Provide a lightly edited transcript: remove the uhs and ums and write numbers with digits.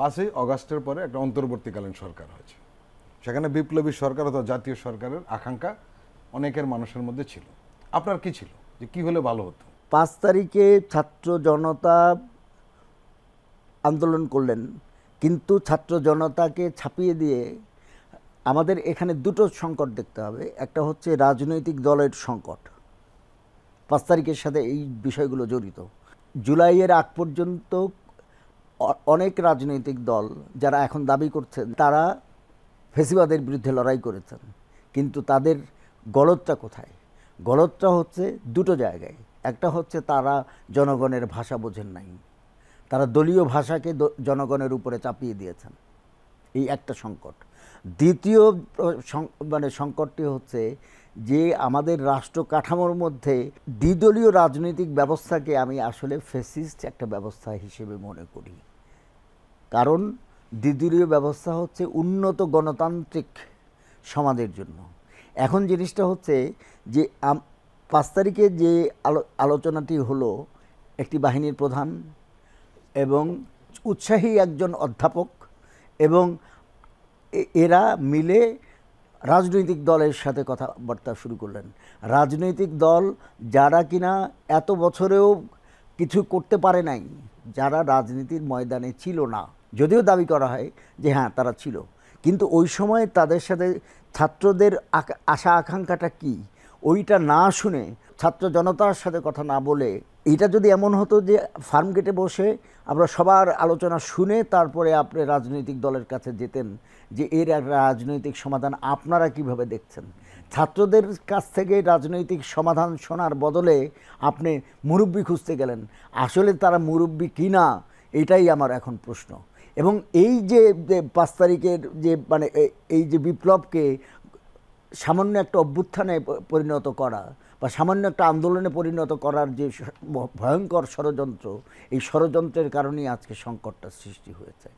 5ই অগাস্টের পরে একটা অন্তর্বর্তীকালীন সরকার হয়েছে। সেখানে বিপ্লবী সরকার অথবা জাতীয় সরকারের আকাঙ্ক্ষা অনেকের মানুষের মধ্যে ছিল। আপনার কি ছিল, যে কি হলে ভালো হতো? 5 তারিখে ছাত্র জনতা আন্দোলন করলেন, কিন্তু ছাত্র জনতাকে ছাপিয়ে দিয়ে আমাদের এখানে দুটো সংকট দেখতে হবে। একটা হচ্ছে রাজনৈতিক দলের সংকট, 5 তারিখের সাথে এই বিষয়গুলো জড়িত। জুলাইয়ের আগ পর্যন্ত অনেক রাজনৈতিক দল যারা এখন দাবি করছেন তারা ফেসিবাদের বিরুদ্ধে লড়াই করেছেন, কিন্তু তাদের গলদটা কোথায়? গলদটা হচ্ছে দুটো জায়গায়। একটা হচ্ছে তারা জনগণের ভাষা বোঝেন নাই, তারা দলীয় ভাষাকে জনগণের উপরে চাপিয়ে দিয়েছেন, এই একটা সংকট। দ্বিতীয় সংকটটি হচ্ছে যে আমাদের রাষ্ট্র কাঠামোর মধ্যে দ্বিদলীয় রাজনৈতিক ব্যবস্থাকে আমি আসলে ফ্যাসিস্ট একটা ব্যবস্থা হিসেবে মনে করি। কারণ দ্বিদলীয় ব্যবস্থা হচ্ছে উন্নত গণতান্ত্রিক সমাজের জন্য। এখন জিনিসটা হচ্ছে যে 5 তারিখে যে আলোচনাটি হলো, একটি বাহিনীর প্রধান এবং উৎসাহী একজন অধ্যাপক এবং এরা মিলে রাজনৈতিক দলের সাথে কথাবার্তা শুরু করলেন। রাজনৈতিক দল যারা কিনা এত বছরেও কিছু করতে পারে নাই, যারা রাজনীতির ময়দানে ছিল না, যদিও দাবি করা হয় যে হ্যাঁ তারা ছিল, কিন্তু ওই সময় তাদের সাথে ছাত্রদের আশা আকাঙ্ক্ষাটা কি ওইটা না শুনে, ছাত্র জনতার সাথে কথা না বলে, এটা যদি এমন হতো যে ফার্ম গেটে বসে আমরা সবার আলোচনা শুনে তারপরে আপনি রাজনৈতিক দলের কাছে যেতেন যে এর একটা রাজনৈতিক সমাধান আপনারা কিভাবে দেখছেন, ছাত্রদের কাছ থেকে রাজনৈতিক সমাধান শোনার বদলে আপনি মুরব্বি খুঁজতে গেলেন। আসলে তারা মুরব্বি কিনা এটাই আমার এখন প্রশ্ন। এবং এই যে 5 তারিখের যে এই যে বিপ্লবকে সামান্য একটা অভ্যুত্থানে পরিণত করা বা সামান্য একটা আন্দোলনে পরিণত করার যে ভয়ঙ্কর ষড়যন্ত্র, এই ষড়যন্ত্রের কারণেই আজকে সংকটটা সৃষ্টি হয়েছে।